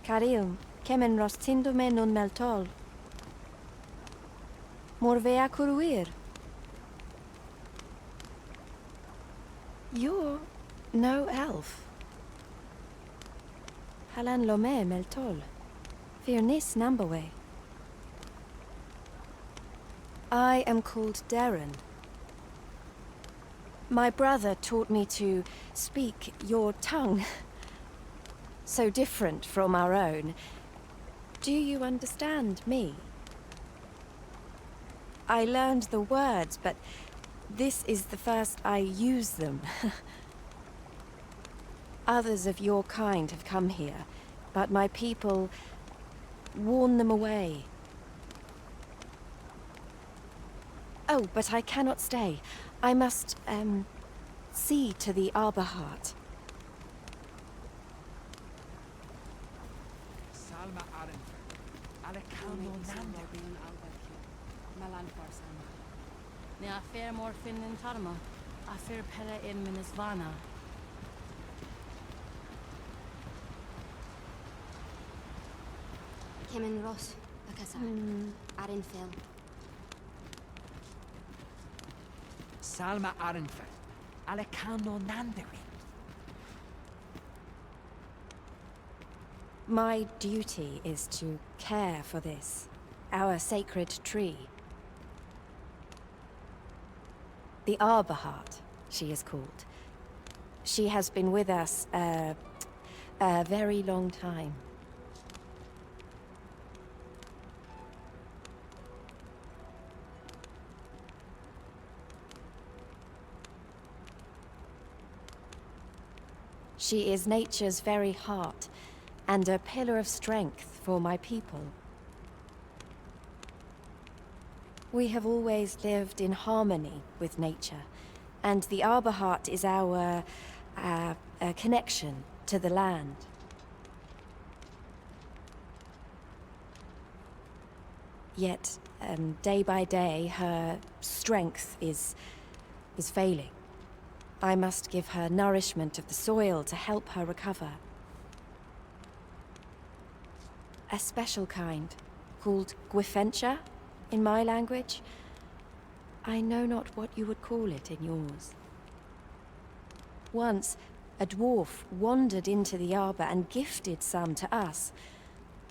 Carilm, kemen rostindume nun meltol. Morvea curuir. You're no elf. Halan lome meltol. Firnis nambawe. I am called Darren. My brother taught me to speak your tongue. So different from our own. Do you understand me? I learned the words, but this is the first I use them. Others of your kind have come here, but my people warn them away. Oh, but I cannot stay. I must, see to the Arbor Heart. Salma Arisen. Alekano Nanda. Malan Farsana. Ne afer morfin in Tarma. Afer pella in Minisvana. Kemen Ross, Akasa. Arin Phil. Salma Arisen. Alekano Nanda. My duty is to care for this, our sacred tree. The Arbor Heart, she is called. She has been with us a very long time. She is nature's very heart, and a pillar of strength for my people. We have always lived in harmony with nature, and the Arbor Heart is our connection to the land. Yet, day by day, her strength is failing. I must give her nourishment of the soil to help her recover. A special kind, called Gwifencha in my language. I know not what you would call it in yours. Once, a dwarf wandered into the arbor and gifted some to us.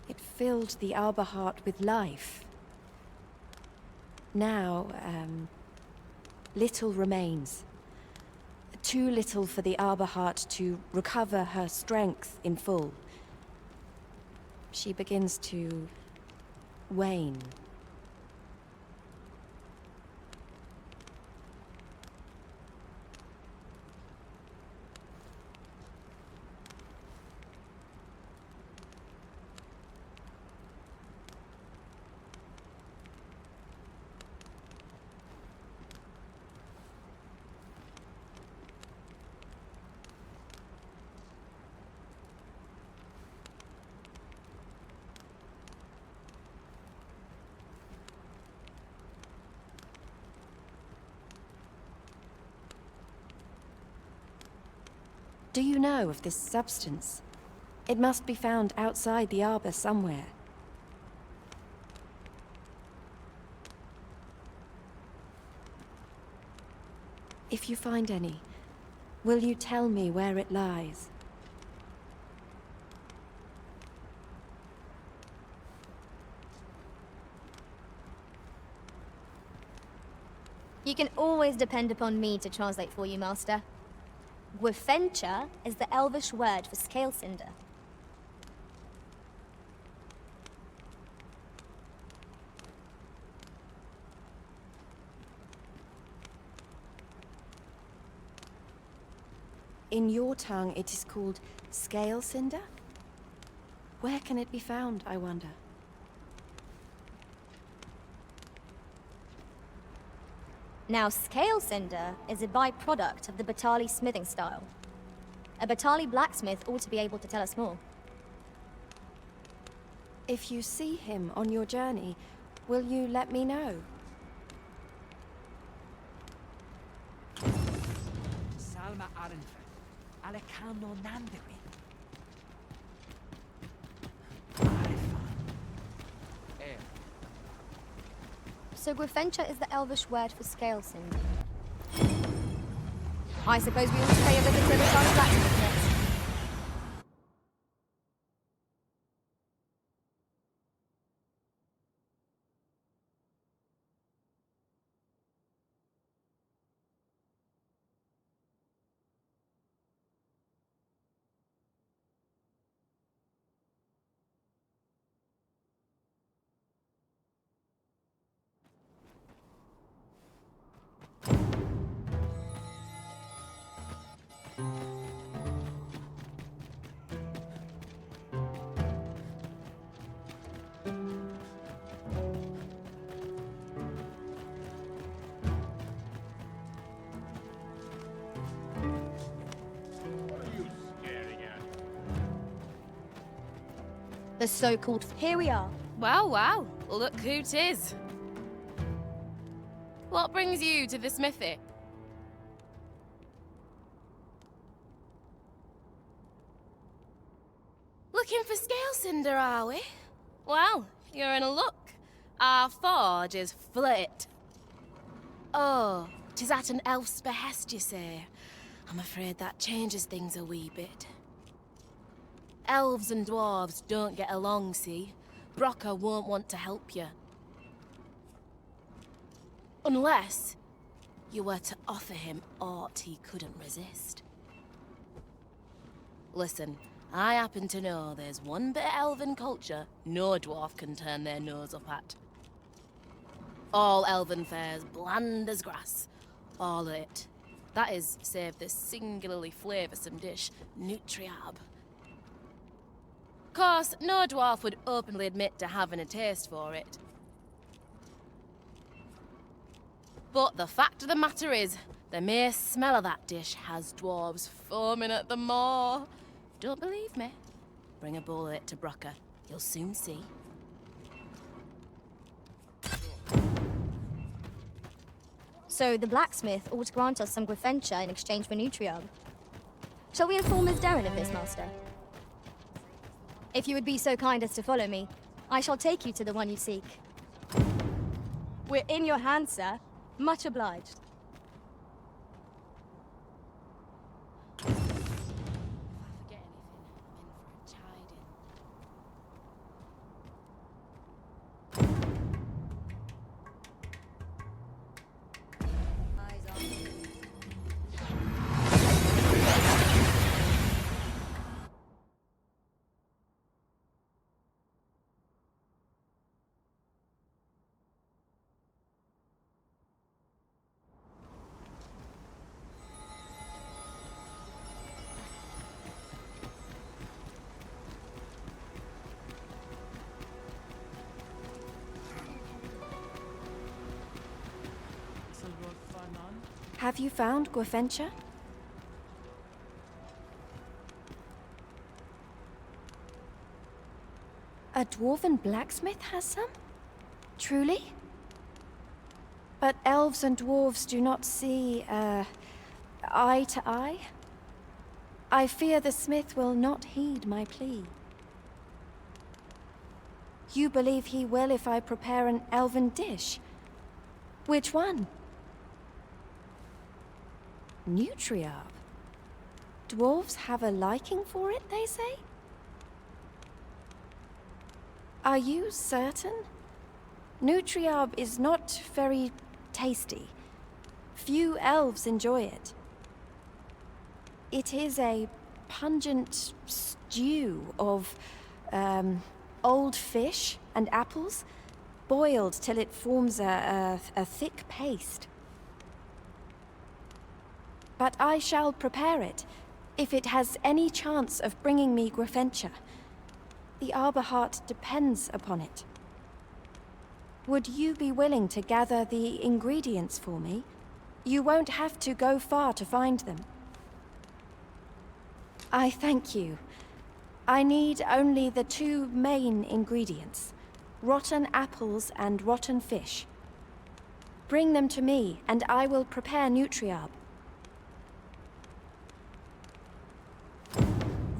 It filled the Arbor Heart with life. Now, little remains. Too little for the Arbor Heart to recover her strength in full. She begins to wane. Do you know of this substance? It must be found outside the arbor somewhere. If you find any, will you tell me where it lies? You can always depend upon me to translate for you, Master. Gwifencha is the Elvish word for scale cinder. In your tongue, it is called scale cinder? Where can it be found, I wonder? Now, scale cinder is a byproduct of the Batali smithing style. A Batali blacksmith ought to be able to tell us more. If you see him on your journey, will you let me know? Salma Arisen. Alekano Nanda. So Gwefencha is the Elvish word for scale cinder. I suppose we ought to pay a visit to the Charlie Blacksmith next. The so-called... Here we are. Wow, wow. Look who 'tis. What brings you to the smithy? Looking for scale cinder, are we? Well, you're in luck. Our forge is full of it. Oh, 'tis at an elf's behest, you say? I'm afraid that changes things a wee bit. Elves and dwarves don't get along, see? Brocker won't want to help you. Unless you were to offer him aught he couldn't resist. Listen, I happen to know there's one bit of elven culture no dwarf can turn their nose up at. All elven fare's bland as grass. All of it. That is, save the singularly flavoursome dish, Nutriab. Of course, no dwarf would openly admit to having a taste for it. But the fact of the matter is, the mere smell of that dish has dwarves foaming at the maw. Don't believe me? Bring a bowl of it to Brocker. You'll soon see. So the blacksmith ought to grant us some Gwefencha in exchange for Nutriab. Shall we inform Miss Darren of this, Master? If you would be so kind as to follow me, I shall take you to the one you seek. We're in your hands, sir. Much obliged. If I forget anything, I'm in for a chiding. Have you found Gwefencha? A dwarven blacksmith has some? Truly? But elves and dwarves do not see, eye to eye? I fear the smith will not heed my plea. You believe he will if I prepare an elven dish? Which one? Nutriab. Dwarves have a liking for it, they say? Are you certain? Nutriab is not very tasty. Few elves enjoy it. It is a pungent stew of, old fish and apples, boiled till it forms a thick paste. But I shall prepare it, if it has any chance of bringing me Gwefencha. The Arbor Heart depends upon it. Would you be willing to gather the ingredients for me? You won't have to go far to find them. I thank you. I need only the two main ingredients, rotten apples and rotten fish. Bring them to me, and I will prepare Nutriab.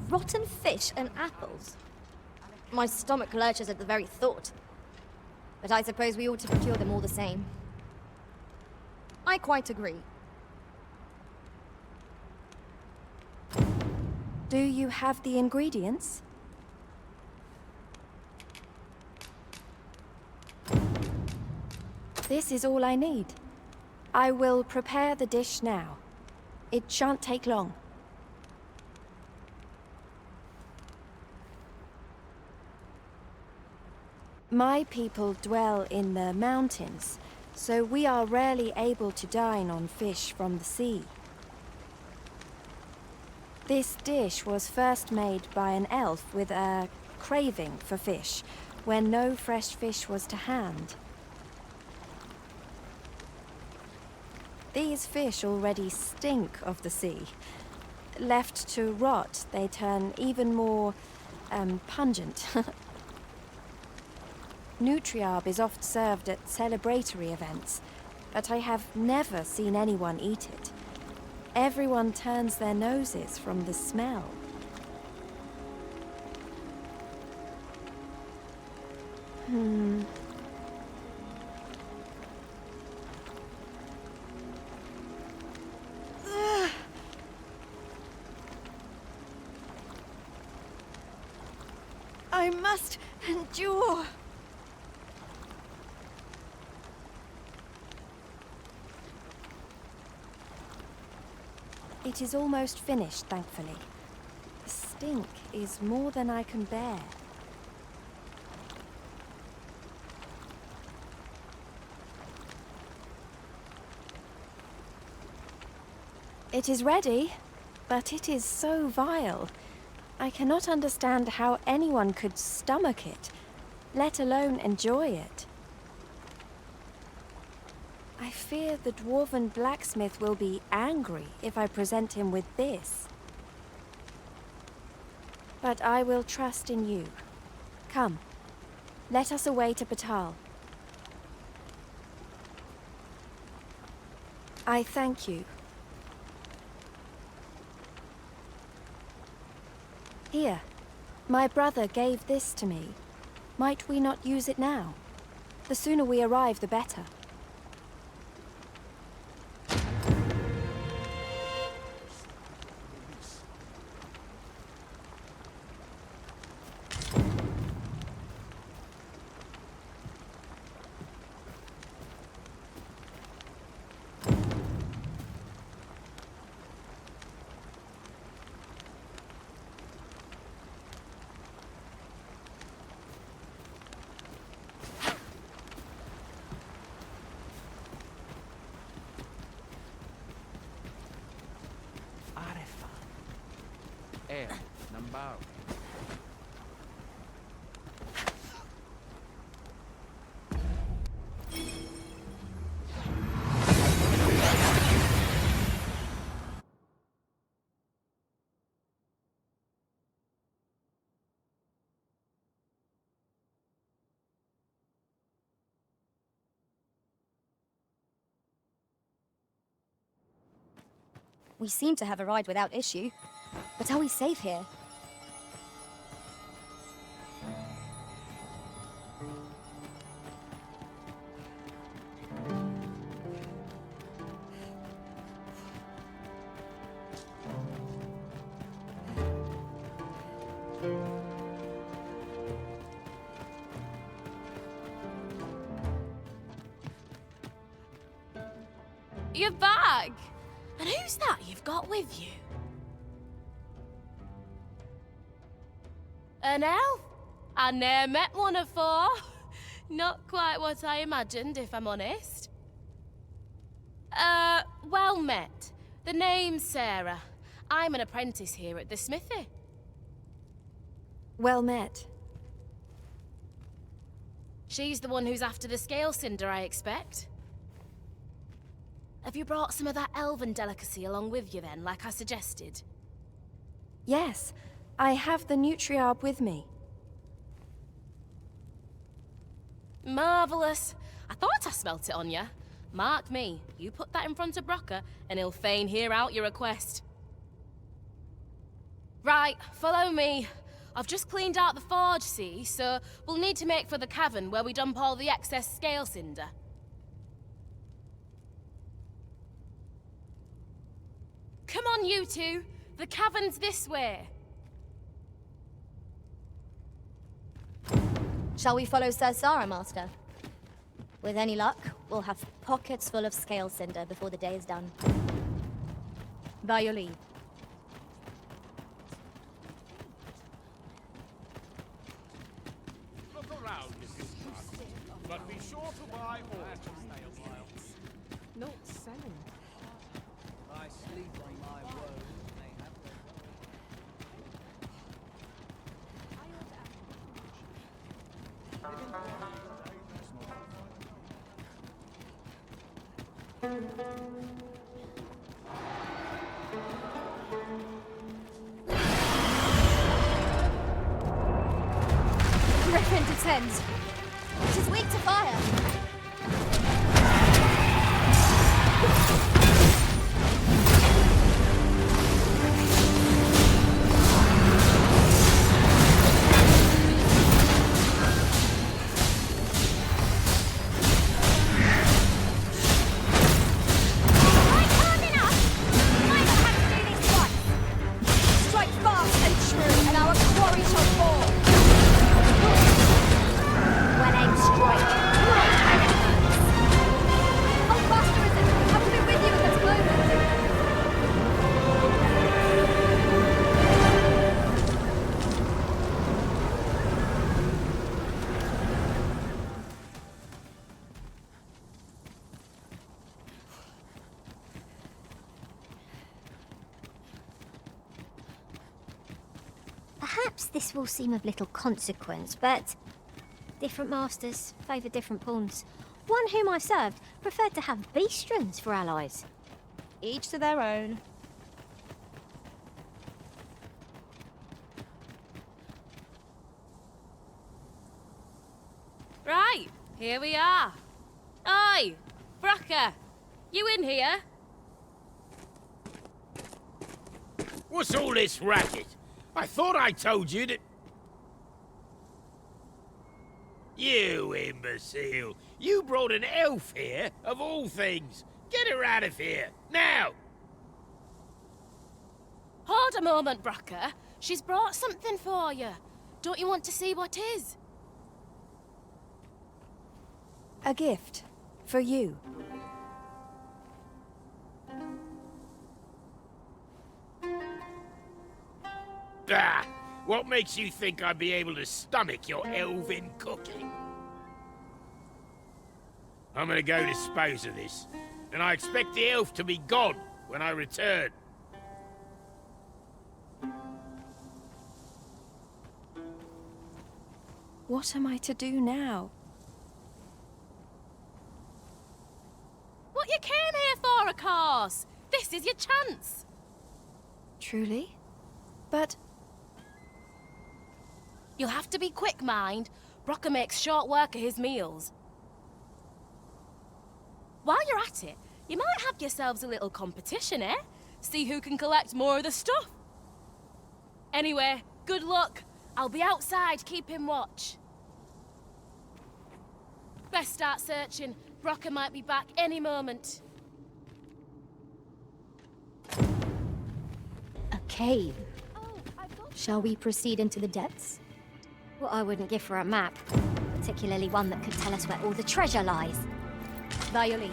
Rotten fish and apples? My stomach lurches at the very thought. but I suppose we ought to procure them all the same. I quite agree. Do you have the ingredients? This is all I need. I will prepare the dish now. It shan't take long. My people dwell in the mountains, so we are rarely able to dine on fish from the sea. This dish was first made by an elf with a craving for fish, when no fresh fish was to hand. These fish already stink of the sea. Left to rot, they turn even more, pungent. Nutriarb is oft served at celebratory events, but I have never seen anyone eat it. Everyone turns their noses from the smell. I must endure. It is almost finished, thankfully. The stink is more than I can bear. It is ready, but it is so vile. I cannot understand how anyone could stomach it, let alone enjoy it. I fear the dwarven blacksmith will be angry if I present him with this. But I will trust in you. Come, let us away to Batal. I thank you. Here, my brother gave this to me. Might we not use it now? The sooner we arrive, the better. Nambao. We seem to have arrived without issue. But are we safe here? You're back! And who's that you've got with you? An elf? I ne'er met one afore. Not quite what I imagined, if I'm honest. Well met. The name's Sarah. I'm an apprentice here at the smithy. Well met. She's the one who's after the scale cinder, I expect. Have you brought some of that elven delicacy along with you then, like I suggested? Yes, I have the Nutriarb with me. Marvellous. I thought I smelt it on you. Mark me, you put that in front of Brocker, and he'll fain hear out your request. Right, follow me. I've just cleaned out the forge, see, so we'll need to make for the cavern where we dump all the excess scale cinder. Come on, you two. The cavern's this way. Shall we follow Sir Sarah, Master? With any luck, we'll have pockets full of scale cinder before the day is done. By your leave. Look around if you can, but be sure to buy all. Not selling. I sleep on my woes, may have their Griffin descends. It is weak to fire. Perhaps this will seem of little consequence, but different masters favour different pawns. One whom I've served preferred to have beastrons for allies. Each to their own. Right, here we are. Oi, Brocker, you in here? What's all this racket? I thought I told you that... You imbecile! You brought an elf here, of all things! Get her out of here, now! Hold a moment, Brocker. She's brought something for you. Don't you want to see what is? A gift. For you. Ah! What makes you think I'd be able to stomach your elven cooking? I'm gonna go dispose of this, and I expect the elf to be gone when I return. What am I to do now? What you came here for, of course. This is your chance. Truly? But You'll have to be quick, mind. Brocker makes short work of his meals. While you're at it, you might have yourselves a little competition, eh? See who can collect more of the stuff. Anyway, good luck. I'll be outside keeping watch. Best start searching. Brocker might be back any moment. A cave. Shall we proceed into the depths? What I wouldn't give for a map, particularly one that could tell us where all the treasure lies. By your leave.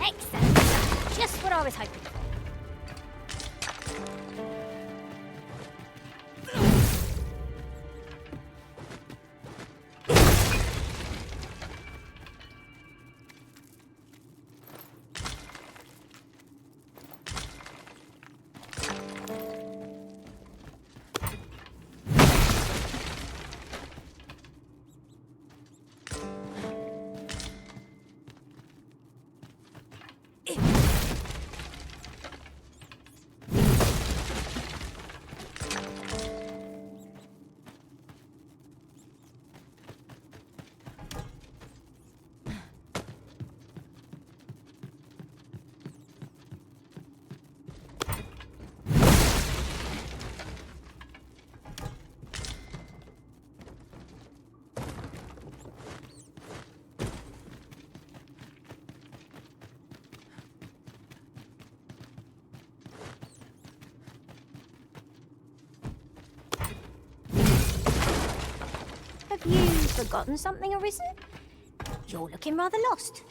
Excellent. Just what I was hoping for. Have you forgotten something, Arisen? You're looking rather lost.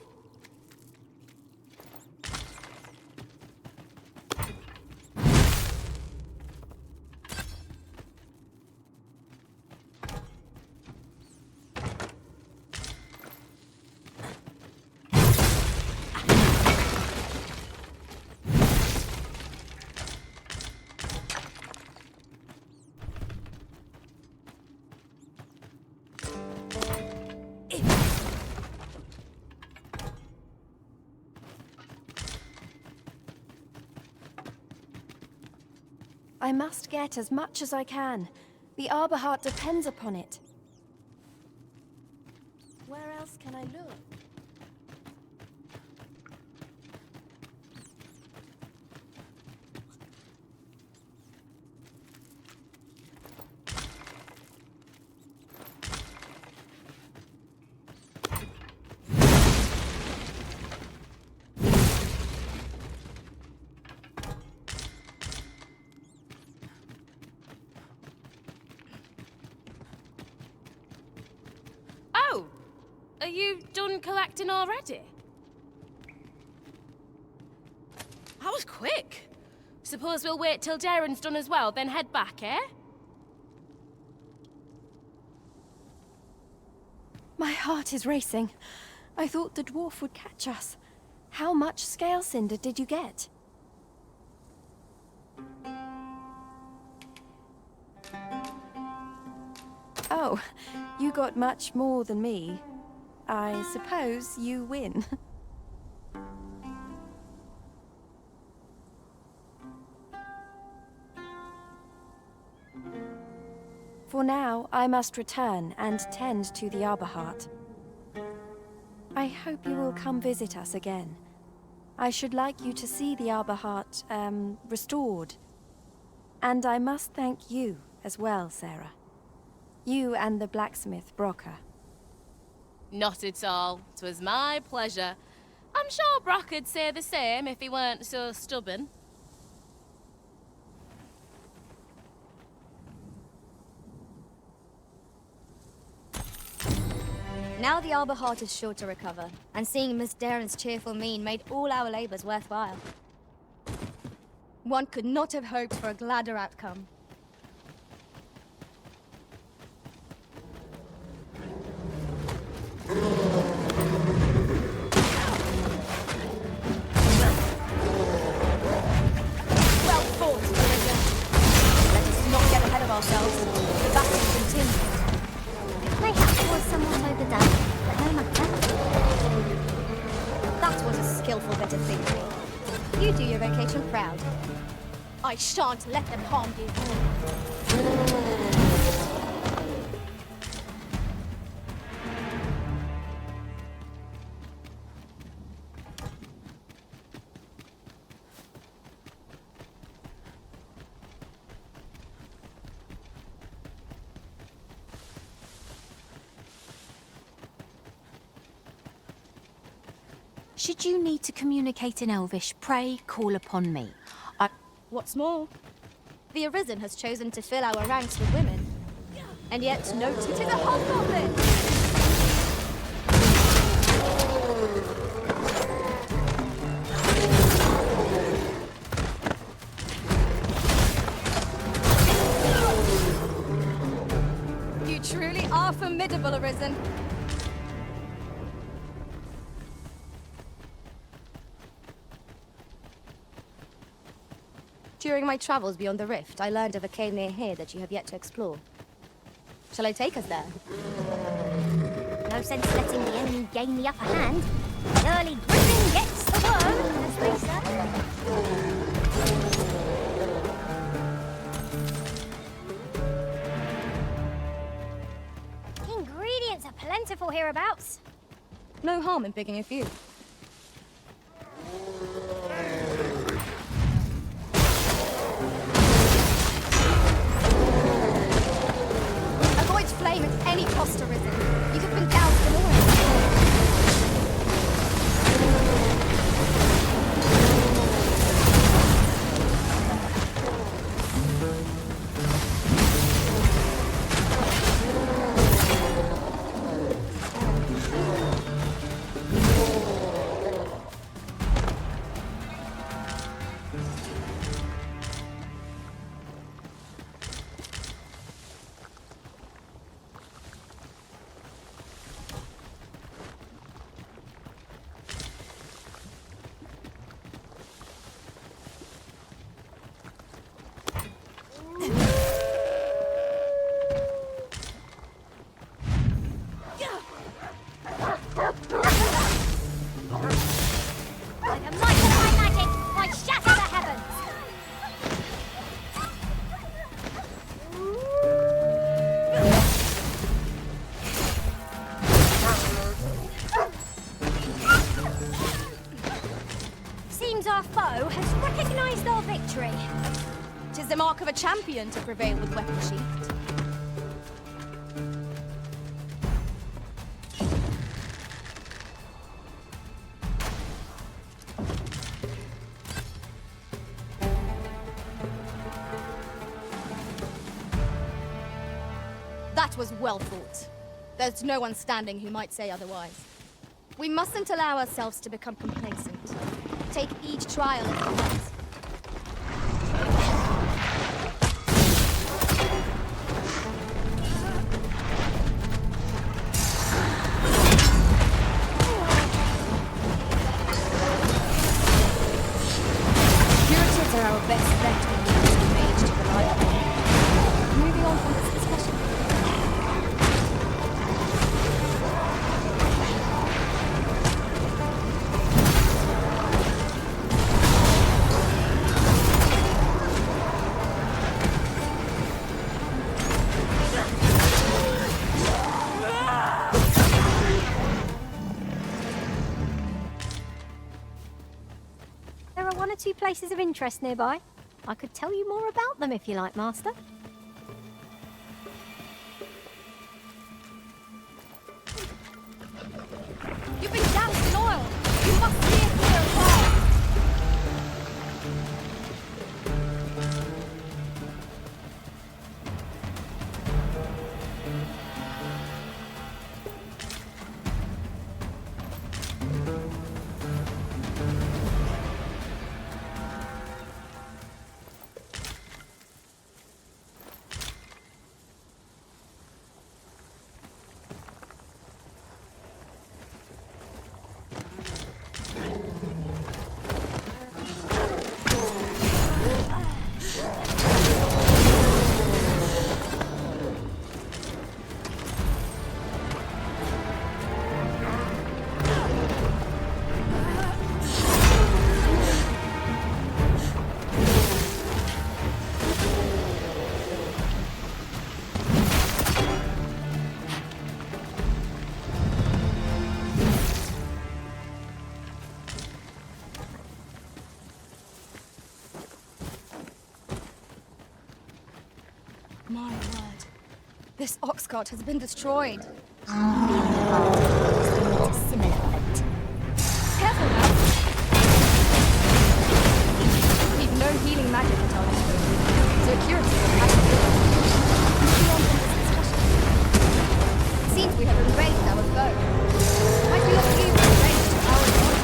I must get as much as I can. The Arbor Heart depends upon it. Where else can I look? Oh! Are you done collecting already? That was quick. Suppose we'll wait till Darren's done as well, then head back, eh? My heart is racing. I thought the dwarf would catch us. How much scale cinder did you get? Oh, you got much more than me. I suppose you win. For now, I must return and tend to the Arbor Heart. I hope you will come visit us again. I should like you to see the Arbor Heart, restored. And I must thank you as well, Sarah. You and the blacksmith, Brocker. Not at all. 'Twas my pleasure. I'm sure Brock'd say the same if he weren't so stubborn. Now the Arbor Heart is sure to recover, and seeing Miss Darren's cheerful mien made all our labors worthwhile. One could not have hoped for a gladder outcome. Well fought, Arisen. Let us not get ahead of ourselves. The battle continues. Mayhaps it was somewhat overdone, but no matter. That was a skillful bit of thinking. You do your vocation proud. I shan't let them harm you. Should you need to communicate in Elvish, pray call upon me. What's more, the Arisen has chosen to fill our ranks with women. And yet, note it is a hobgoblin! careful, Arisen. During my travels beyond the rift, I learned of a cave near here that you have yet to explore. Shall I take us there? No sense letting the enemy gain the upper hand. The early griffin gets the worm, as they say. Ingredients are plentiful hereabouts. No harm in picking a few. Avoid flame at any cost, Arisen. You have been doused in oil. By the might of my magic, I shatter the heavens! Seems our foe has recognized our victory. 'Tis the mark of a champion to prevail with weapon sheathed. That was well fought. There's no one standing who might say otherwise. We mustn't allow ourselves to become complacent. Take each trial as it comes. Curatives are our best bet when we use the mage to rely upon. Moving on from this discussion. There are one or two places of interest nearby. I could tell you more about them if you like, Master. You've been doused in oil! You must steer clear of fire! My word. This ox cart has been destroyed. A similar fate. Careful now! We've no healing magic at our disposal, so curative has to do it. Moving on from this discussion. It seems we have embraced our foe. Might we not leave the range to our advantage?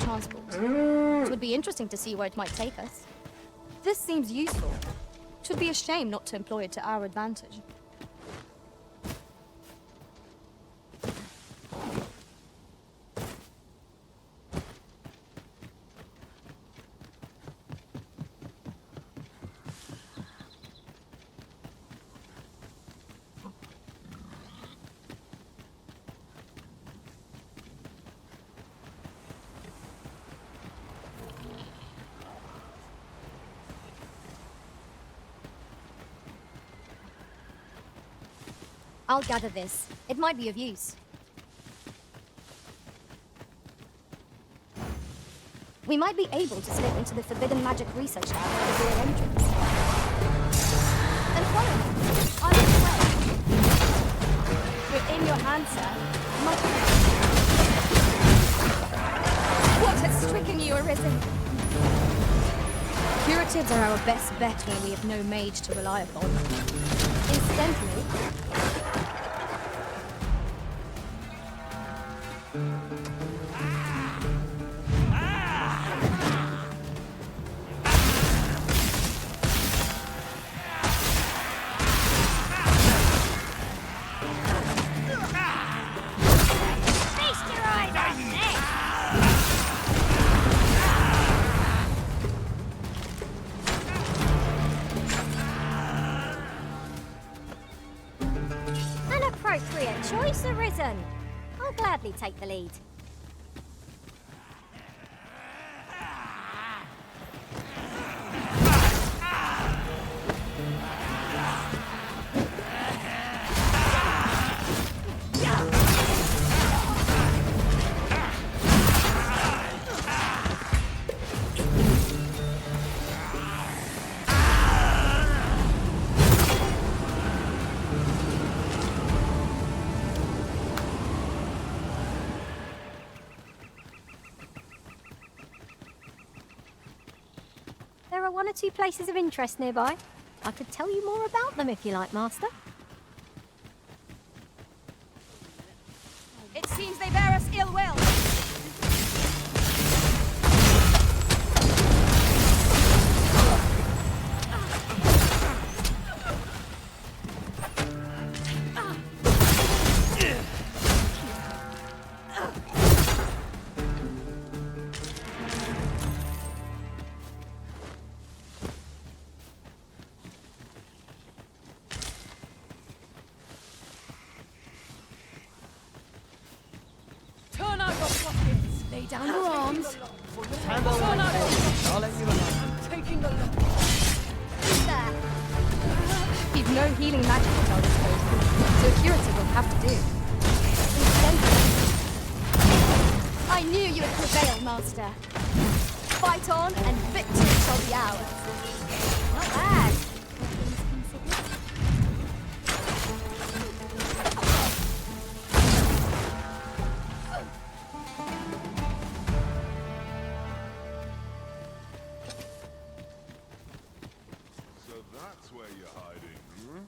transport. It would be interesting to see where it might take us. This seems useful. It would be a shame not to employ it to our advantage. I'll gather this. It might be of use. We might be able to slip into the forbidden magic research lab through the rear entrance. Then follow me. On its way. We're in your hands, sir. What has stricken you, Arisen? Curatives are our best bet when we have no mage to rely upon. Incidentally, choice, Arisen. I'll gladly take the lead. There are one or two places of interest nearby. I could tell you more about them if you like, Master. it seems they bear us ill will. Turn out your pockets. Lay down your arms. Turn out your I'll let you alone. I'm taking the look. Who's there? We've no healing magic at our disposal, so a curative will have to do. I knew you would prevail, Master. Fight on, and victory shall be ours. Not bad. So that's where you're hiding, hmm?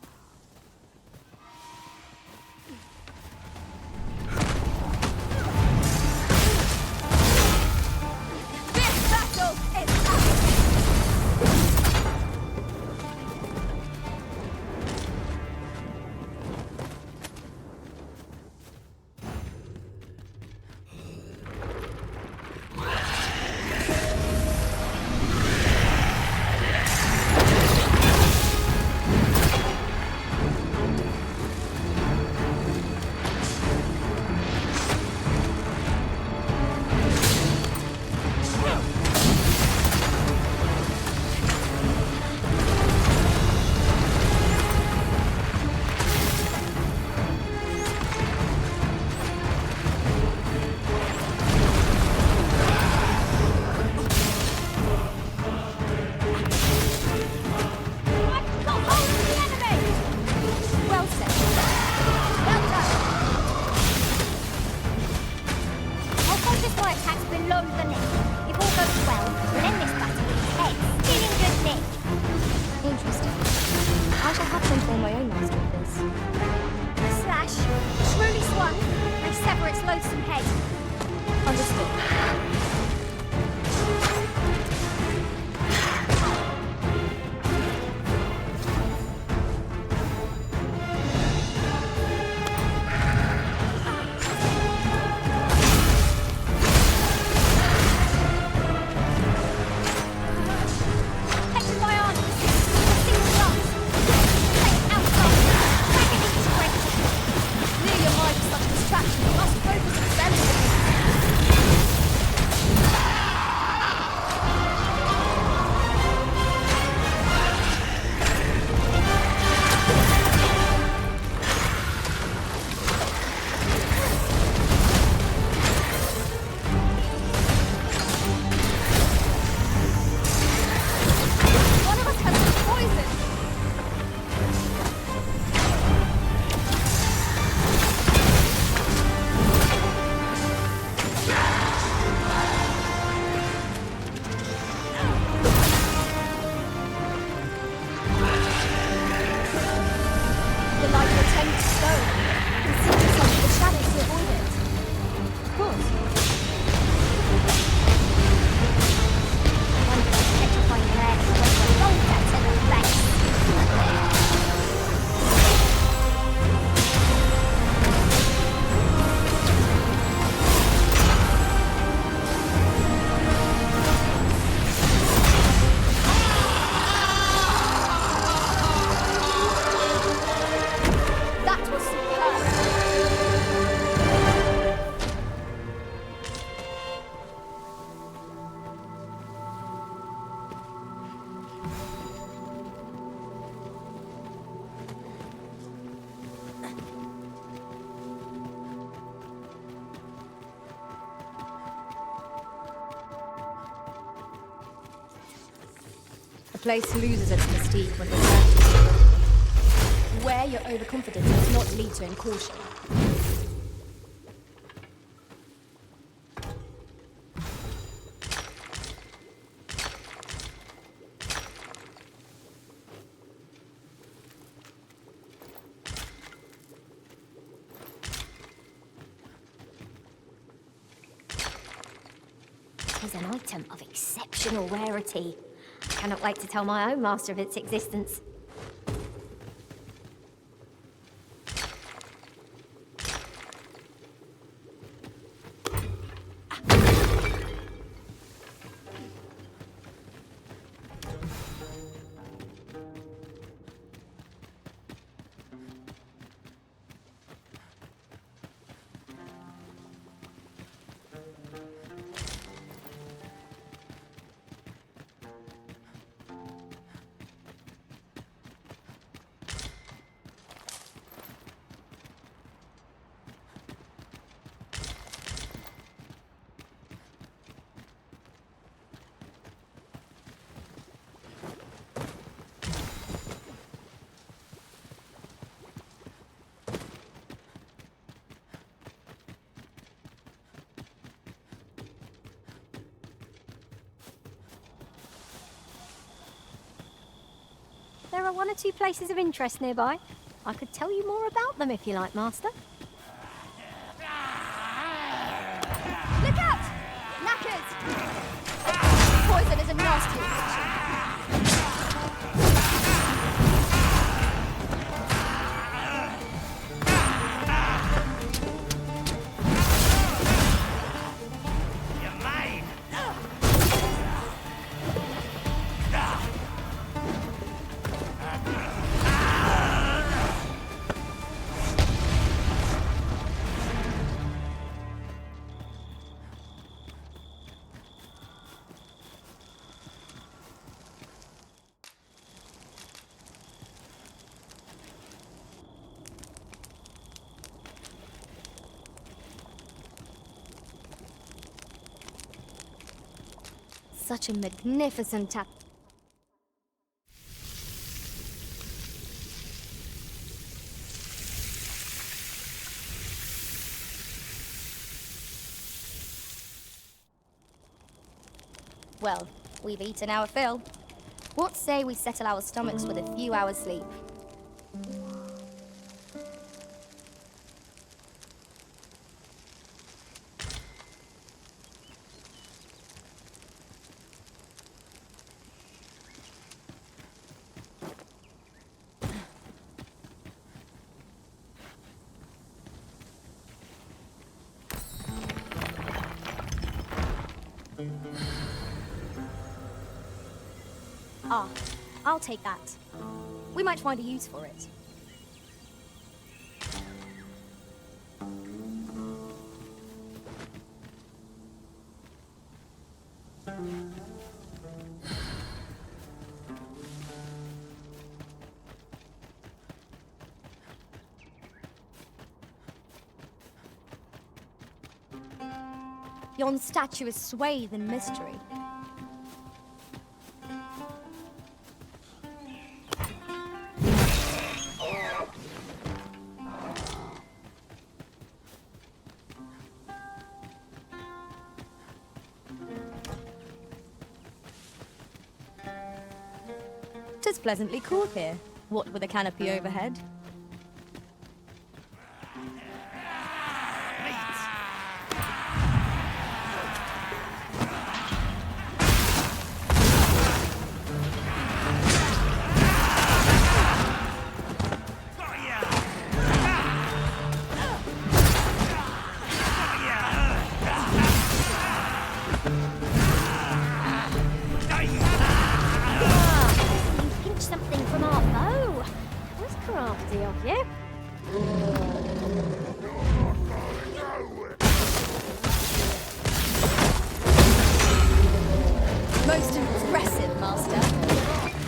This battle is ours! Well said. Well done. I'll focus my attacks below the neck. If all goes well, we'll end this battle with his head still in good nick. Interesting. I shall have to inform my own master of this. Slash, truly swung, may sever its loathsome head. Understood. place loses its mystique when returned. Where your overconfidence does not lead to caution. Is an item of exceptional rarity. I cannot wait to tell my own master of its existence. There are one or two places of interest nearby. I could tell you more about them if you like, Master. Look out! Knackers! Poison is a nasty infection. Such a magnificent tap. Well, we've eaten our fill. What say we settle our stomachs with a few hours sleep? Ah, I'll take that. We might find a use for it. Yon statue is swathed in mystery. Tis pleasantly cool here, what with a canopy overhead. Most impressive, Master.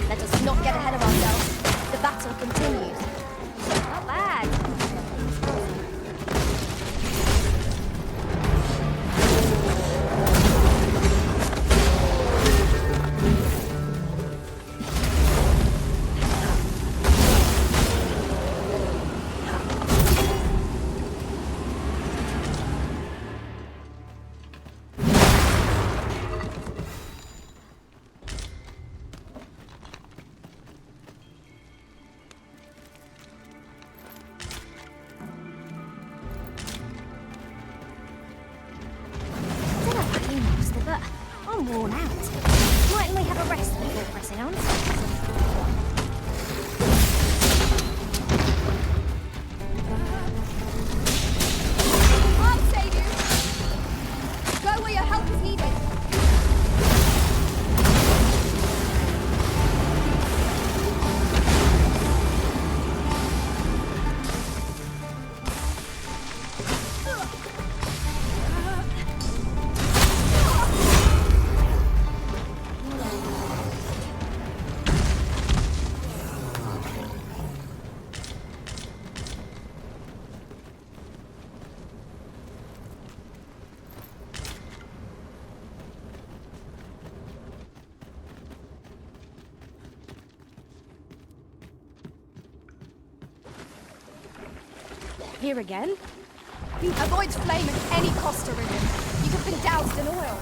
Let us not get ahead of ourselves. The battle continues. Not bad. pressing on. I'll save you! Go where your help is needed. Here again? Avoid flame at any cost, Arisen. You have been doused in oil.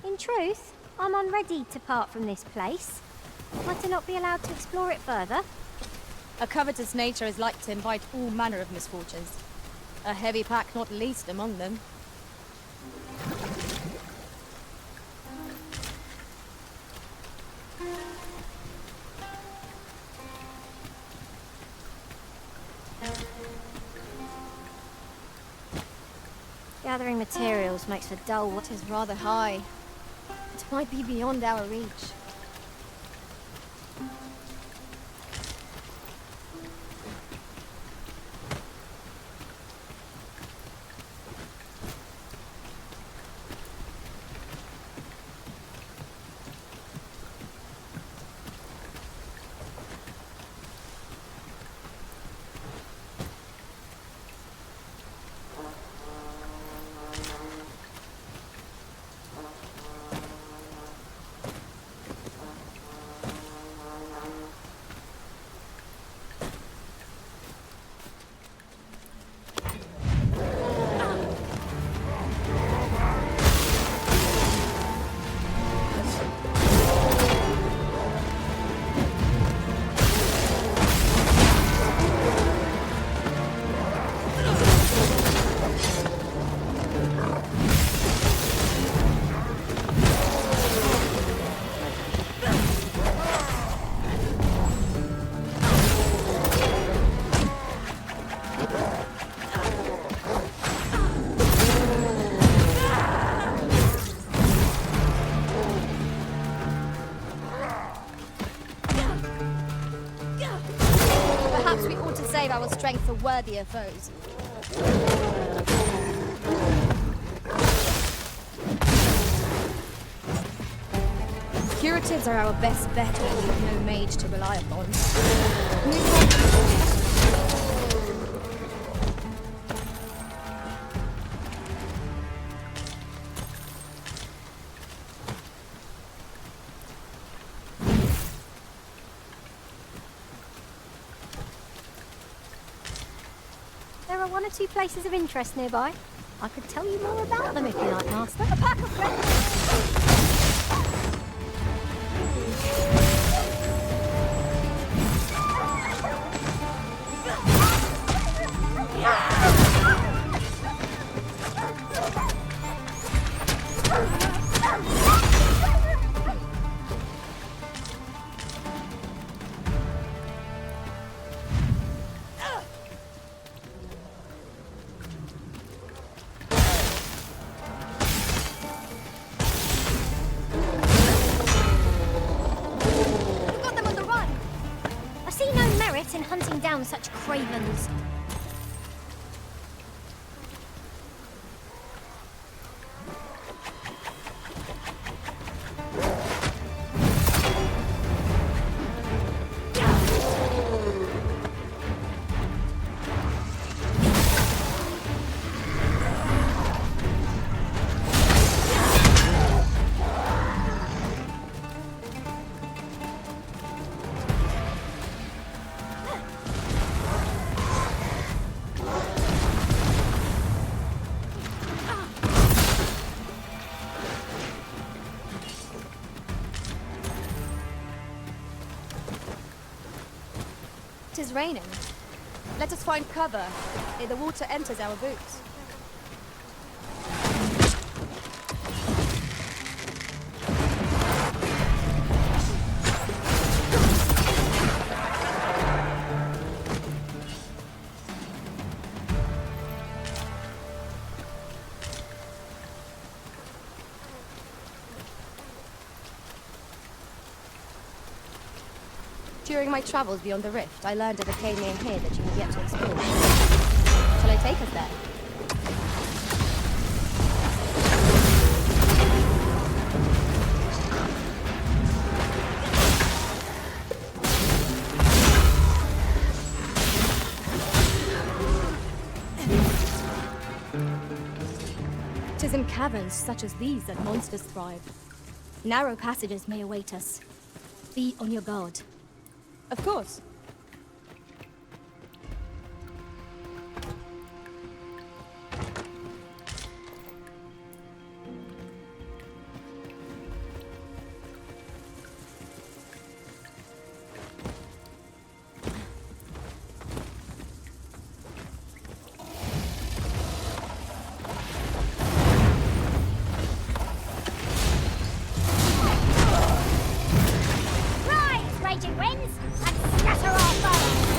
In truth, I'm unready to part from this place. Might I not be allowed to explore it further? A covetous nature is like to invite all manner of misfortunes. A heavy pack not least among them. Gathering materials makes for dull What is rather high. It might be beyond our reach. Perhaps we ought to save our strength for worthier foes. Curatives are our best bet when we have no mage to rely upon. There are 1 or 2 places of interest nearby. I could tell you more about them if you like, Master. A pack of friends! in hunting down such cravens. It is raining. Let us find cover ere the water enters our boots. During my travels beyond the rift, I learned of a cave near here that you have yet to explore. Shall I take us there? It is in caverns such as these that monsters thrive. Narrow passages may await us. Be on your guard. Of course. Rise, raging winds, and scatter our foes!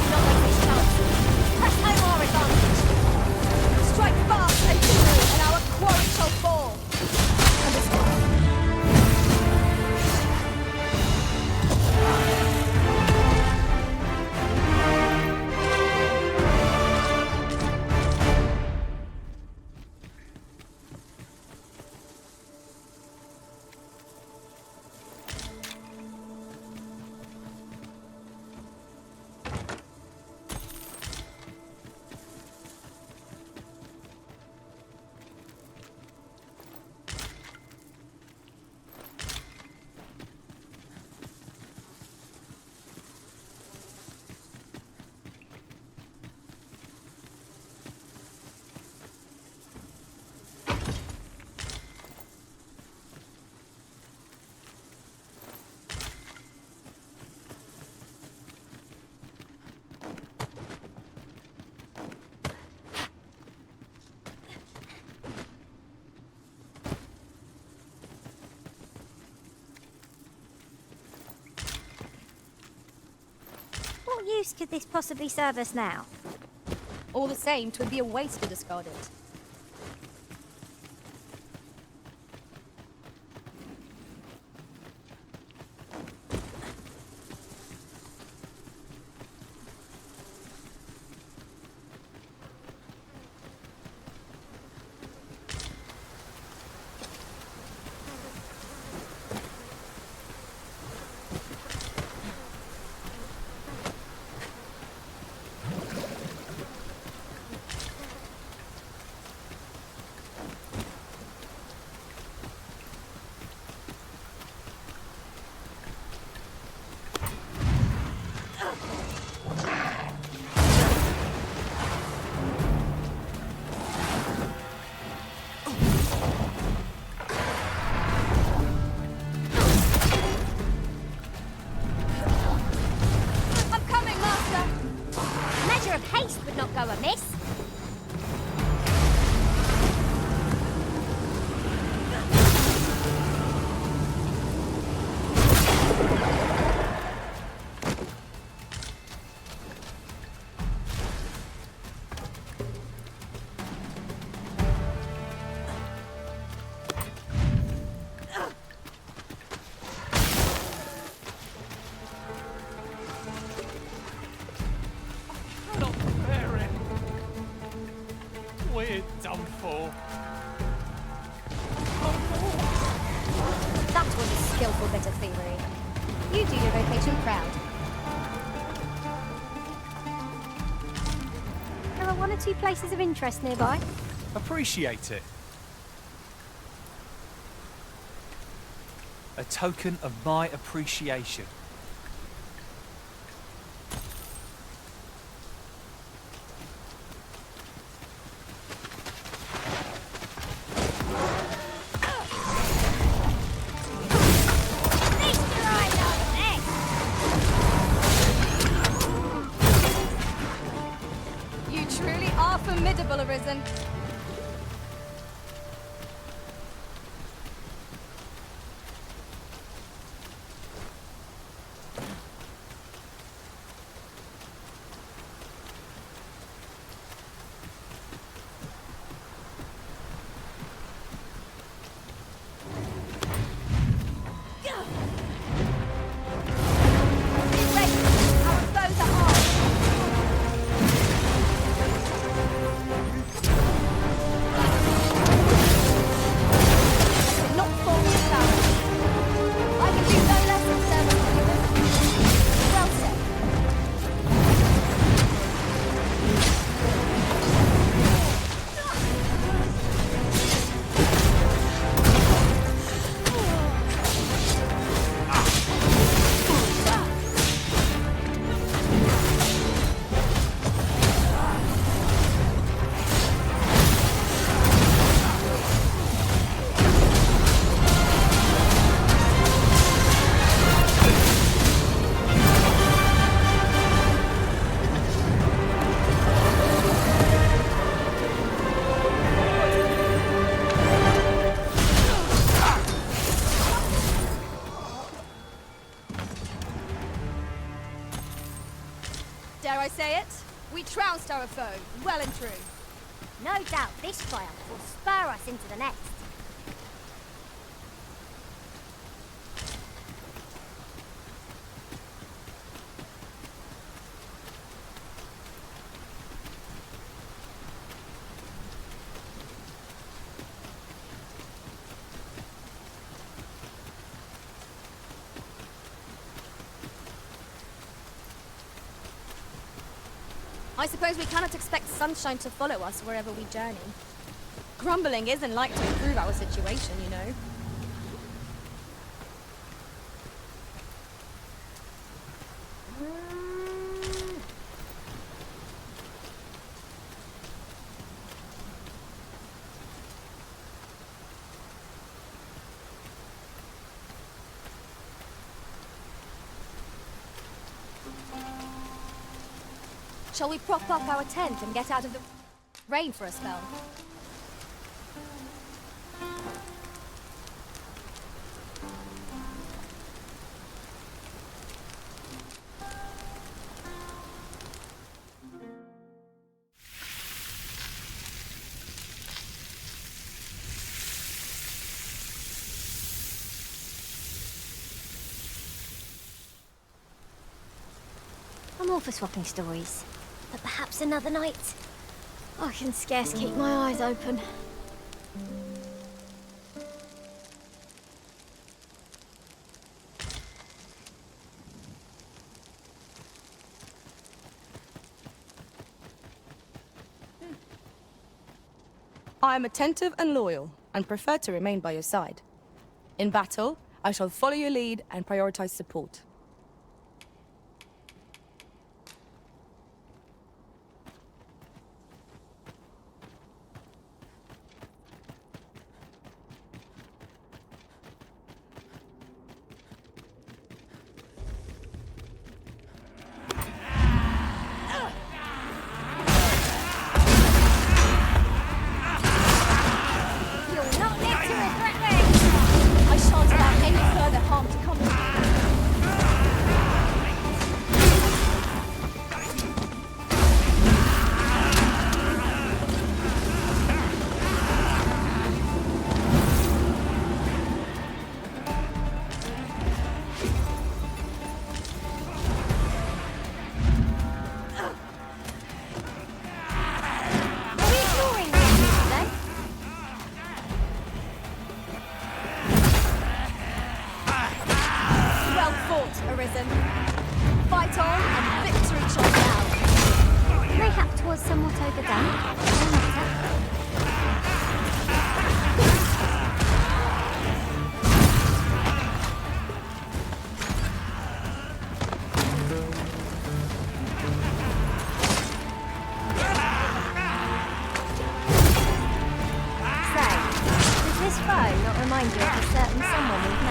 Not let this chance. Press home our advantage. Strike fast and true, and our quarry shall fall. Understood. What use could this possibly serve us now? All the same, 'twould be a waste to discard it. I'm coming, Master! A measure of haste would not go amiss. done for. That was a skillful bit of thievery. You do your vocation proud. There are one or two places of interest nearby. Appreciate it. A token of my appreciation. You truly are formidable, Arisen. Dare I say it? We trounced our foe, well and true. No doubt this triumph will spur us into the next. I suppose we cannot expect sunshine to follow us wherever we journey. Grumbling isn't like to improve our situation, you know. Shall we prop up our tent and get out of the rain for a spell? I'm all for swapping stories, but perhaps another night. I can scarce keep my eyes open. I am attentive and loyal, and prefer to remain by your side. In battle, I shall follow your lead and prioritize support. I shan't allow any further harm to come to me. overdone. No matter. Say, does this phone not remind you of a certain someone we've